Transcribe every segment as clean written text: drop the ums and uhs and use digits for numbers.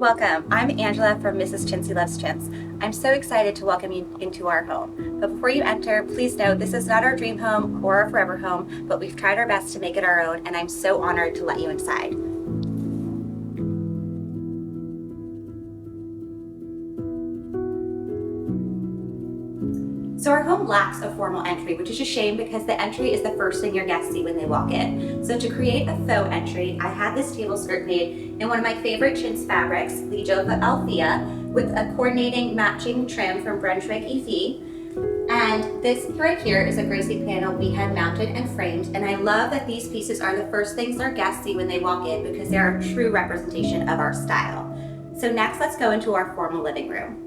Welcome, I'm Angela from Mrs. Chintz Loves Chintz. I'm so excited to welcome you into our home. But before you enter, please note this is not our dream home or our forever home, but we've tried our best to make it our own, and I'm so honored to let you inside. So our home lacks a formal entry, which is a shame because the entry is the first thing your guests see when they walk in. So to create a faux entry, I had this table skirt made in one of my favorite chintz fabrics, Lijopa Althea, with a coordinating matching trim from Brunswick Effie. And this right here is a Gracie panel we had mounted and framed, and I love that these pieces are the first things our guests see when they walk in because they're a true representation of our style. So next, let's go into our formal living room.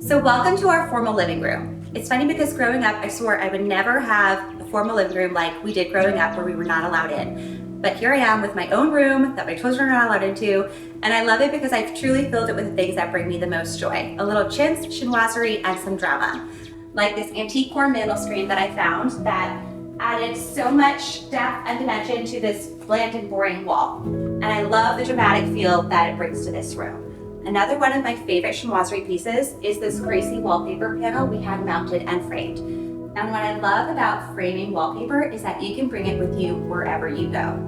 So welcome to our formal living room. It's funny because growing up, I swore I would never have a formal living room like we did growing up where we were not allowed in. But here I am with my own room that my children are not allowed into, and I love it because I've truly filled it with the things that bring me the most joy. A little chintz, chinoiserie, and some drama. Like this antique core mantel screen that I found that added so much depth and dimension to this bland and boring wall. And I love the dramatic feel that it brings to this room. Another one of my favorite chinoiserie pieces is this Gracie wallpaper panel we had mounted and framed. And what I love about framing wallpaper is that you can bring it with you wherever you go.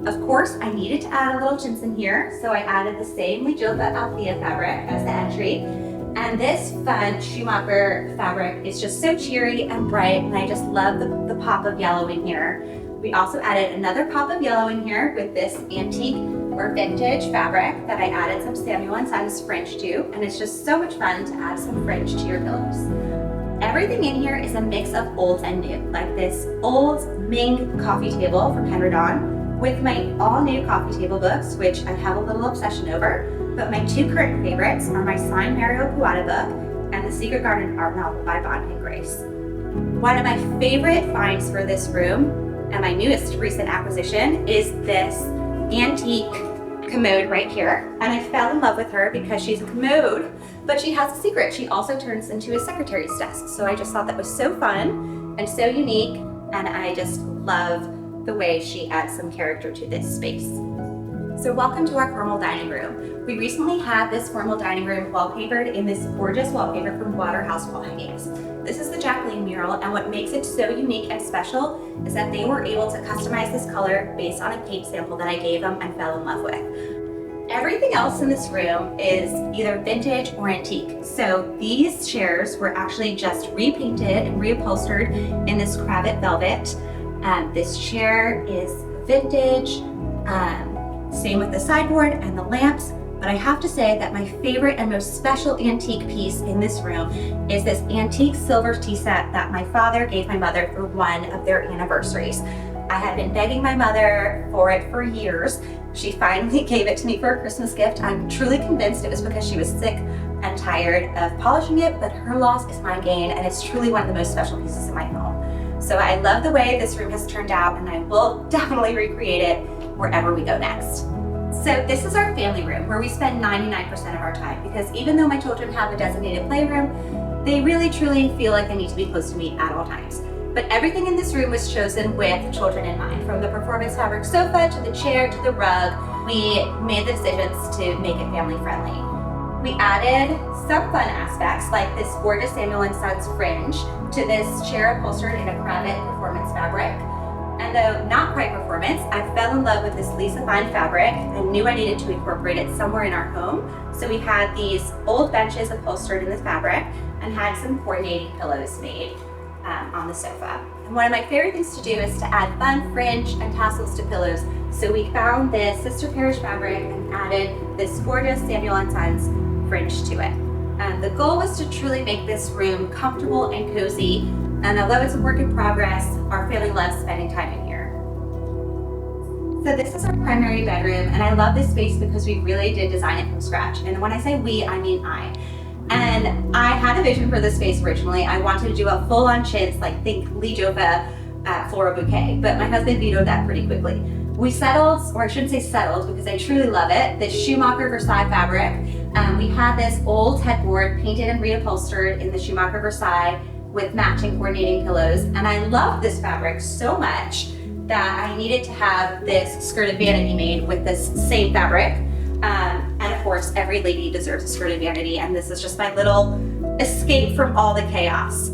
Of course, I needed to add a little chintz in here, so I added the same Lijopa Althea fabric as the entry. And this fun Schumacher fabric is just so cheery and bright, and I just love the pop of yellow in here. We also added another pop of yellow in here with this antique or vintage fabric that I added some Samuel & Sons fringe to, and it's just so much fun to add some fringe to your pillows. Everything in here is a mix of old and new, like this old Ming coffee table from Henredon with my all new coffee table books, which I have a little obsession over, but my two current favorites are my signed Mario Puada book and the Secret Garden art novel by Bonnie and Grace. One of my favorite finds for this room, and my newest recent acquisition, is this antique commode right here, and I fell in love with her because she's a commode, but she has a secret. She also turns into a secretary's desk, so I just thought that was so fun and so unique, and I just love the way she adds some character to this space. So welcome to our formal dining room. We recently had this formal dining room wallpapered in this gorgeous wallpaper from Waterhouse Wall Hangings. This is the Jacqueline mural, and what makes it so unique and special is that they were able to customize this color based on a paint sample that I gave them and fell in love with. Everything else in this room is either vintage or antique. So these chairs were actually just repainted and reupholstered in this cravat velvet. This chair is vintage. Same with the sideboard and the lamps, but I have to say that my favorite and most special antique piece in this room is this antique silver tea set that my father gave my mother for one of their anniversaries. I had been begging my mother for it for years. She finally gave it to me for a Christmas gift. I'm truly convinced it was because she was sick and tired of polishing it, but her loss is my gain, and it's truly one of the most special pieces in my home. So I love the way this room has turned out, and I will definitely recreate it wherever we go next. So this is our family room where we spend 99% of our time, because even though my children have a designated playroom, they really truly feel like they need to be close to me at all times. But everything in this room was chosen with children in mind, from the performance fabric sofa to the chair to the rug. We made the decisions to make it family friendly. We added some fun aspects like this gorgeous Samuel & Sons fringe to this chair upholstered in a cravat performance fabric. And though not quite performance, I fell in love with this Lisa Fine fabric and knew I needed to incorporate it somewhere in our home. So we had these old benches upholstered in the fabric and had some coordinating pillows made on the sofa. And one of my favorite things to do is to add fun fringe and tassels to pillows. So we found this Sister Parish fabric and added this gorgeous Samuel & Sons fringe to it. The goal was to truly make this room comfortable and cozy. And although it's a work in progress, our family loves spending time in here. So this is our primary bedroom, and I love this space because we really did design it from scratch. And when I say we, I mean I. And I had a vision for this space originally. I wanted to do a full-on chintz, like think Lijopa floral bouquet, but my husband vetoed that pretty quickly. We settled, or I shouldn't say settled because I truly love it, this Schumacher Versailles fabric. We had this old headboard painted and reupholstered in the Schumacher Versailles with matching coordinating pillows, and I love this fabric so much that I needed to have this skirted vanity made with this same fabric. And of course, every lady deserves a skirted vanity, and this is just my little escape from all the chaos.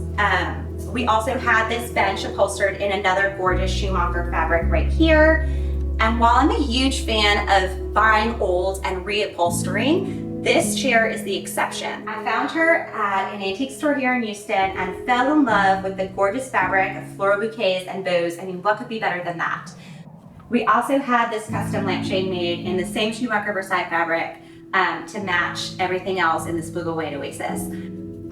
We also had this bench upholstered in another gorgeous Schumacher fabric right here. And while I'm a huge fan of buying old and reupholstering, this chair is the exception. I found her at an antique store here in Houston and fell in love with the gorgeous fabric of floral bouquets and bows. I mean, what could be better than that? We also had this custom lampshade made in the same Schumacher Versailles fabric to match everything else in this Blue White Oasis.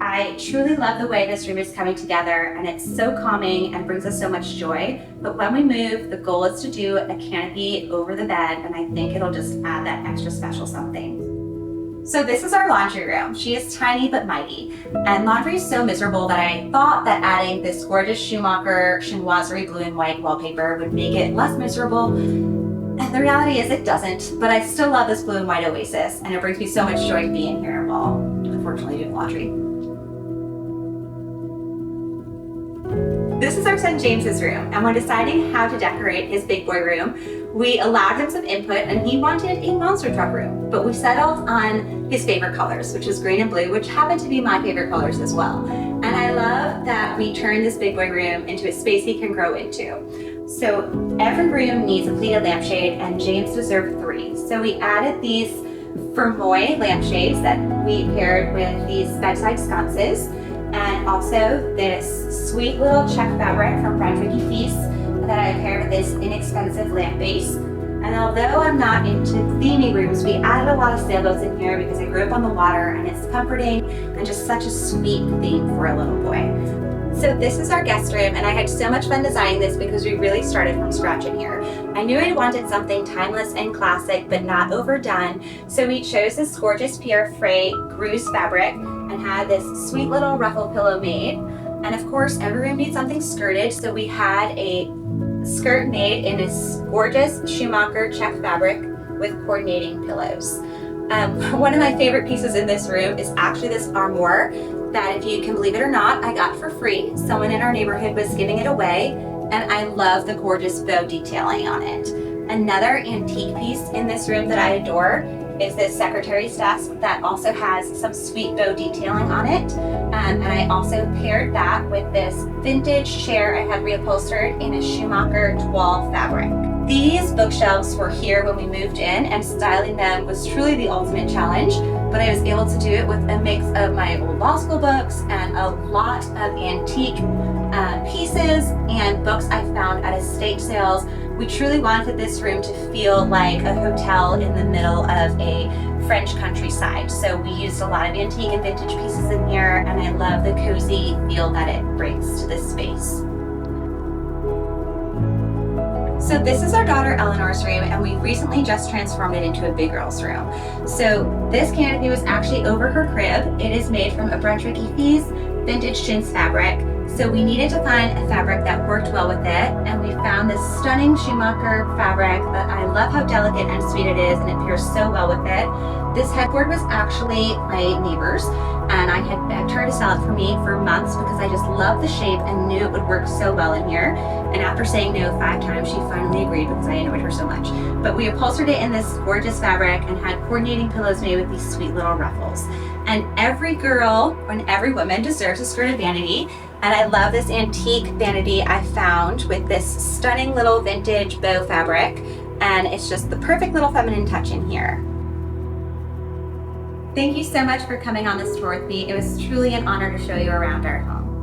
I truly love the way this room is coming together, and it's so calming and brings us so much joy. But when we move, the goal is to do a canopy over the bed, and I think it'll just add that extra special something. So this is our laundry room. She is tiny but mighty, and laundry is so miserable that I thought that adding this gorgeous Schumacher chinoiserie blue and white wallpaper would make it less miserable. And the reality is it doesn't, but I still love this Blue and White Oasis, and it brings me so much joy to be in here while unfortunately doing laundry. This is our son James's room, and when deciding how to decorate his big boy room, we allowed him some input, and he wanted a monster truck room, but we settled on his favorite colors, which is green and blue, which happen to be my favorite colors as well. And I love that we turned this big boy room into a space he can grow into. So every room needs a pleated lampshade, and James deserved 3. So we added these Fermoy lampshades that we paired with these bedside sconces, and also this sweet little check fabric from Brunswick Feast that I paired with this inexpensive lamp base. And although I'm not into themey rooms, we added a lot of sailboats in here because I grew up on the water, and it's comforting and just such a sweet theme for a little boy. So this is our guest room, and I had so much fun designing this because we really started from scratch in here. I knew I wanted something timeless and classic but not overdone, so we chose this gorgeous Pierre Frey Gruse fabric and had this sweet little ruffle pillow made. And of course, every room needs something skirted, so we had a skirt made in this gorgeous Schumacher check fabric with coordinating pillows. One of my favorite pieces in this room is actually this armoire that, if you can believe it or not, I got for free. Someone in our neighborhood was giving it away, and I love the gorgeous bow detailing on it. Another antique piece in this room that I adore is this secretary's desk that also has some sweet bow detailing on it. And I also paired that with this vintage chair I had reupholstered in a Schumacher toile fabric. These bookshelves were here when we moved in, and styling them was truly the ultimate challenge, but I was able to do it with a mix of my old law school books and a lot of antique pieces and books I found at estate sales. We truly wanted this room to feel like a hotel in the middle of a French countryside. So we used a lot of antique and vintage pieces in here, and I love the cozy feel that it brings to this space. So this is our daughter Eleanor's room, and we recently just transformed it into a big girl's room. So this canopy was actually over her crib. It is made from a Brunswick Feast vintage Chintz fabric. So we needed to find a fabric that worked well with it, and we found this stunning Schumacher fabric that I love how delicate and sweet it is, and it pairs so well with it. This headboard was actually my neighbor's, and I had begged her to sell it for me for months because I just loved the shape and knew it would work so well in here. And after saying no 5 times, she finally agreed because I annoyed her so much. But we upholstered it in this gorgeous fabric and had coordinating pillows made with these sweet little ruffles. And every girl and every woman deserves a skirted vanity. And I love this antique vanity I found with this stunning little vintage bow fabric. And it's just the perfect little feminine touch in here. Thank you so much for coming on this tour with me. It was truly an honor to show you around our home.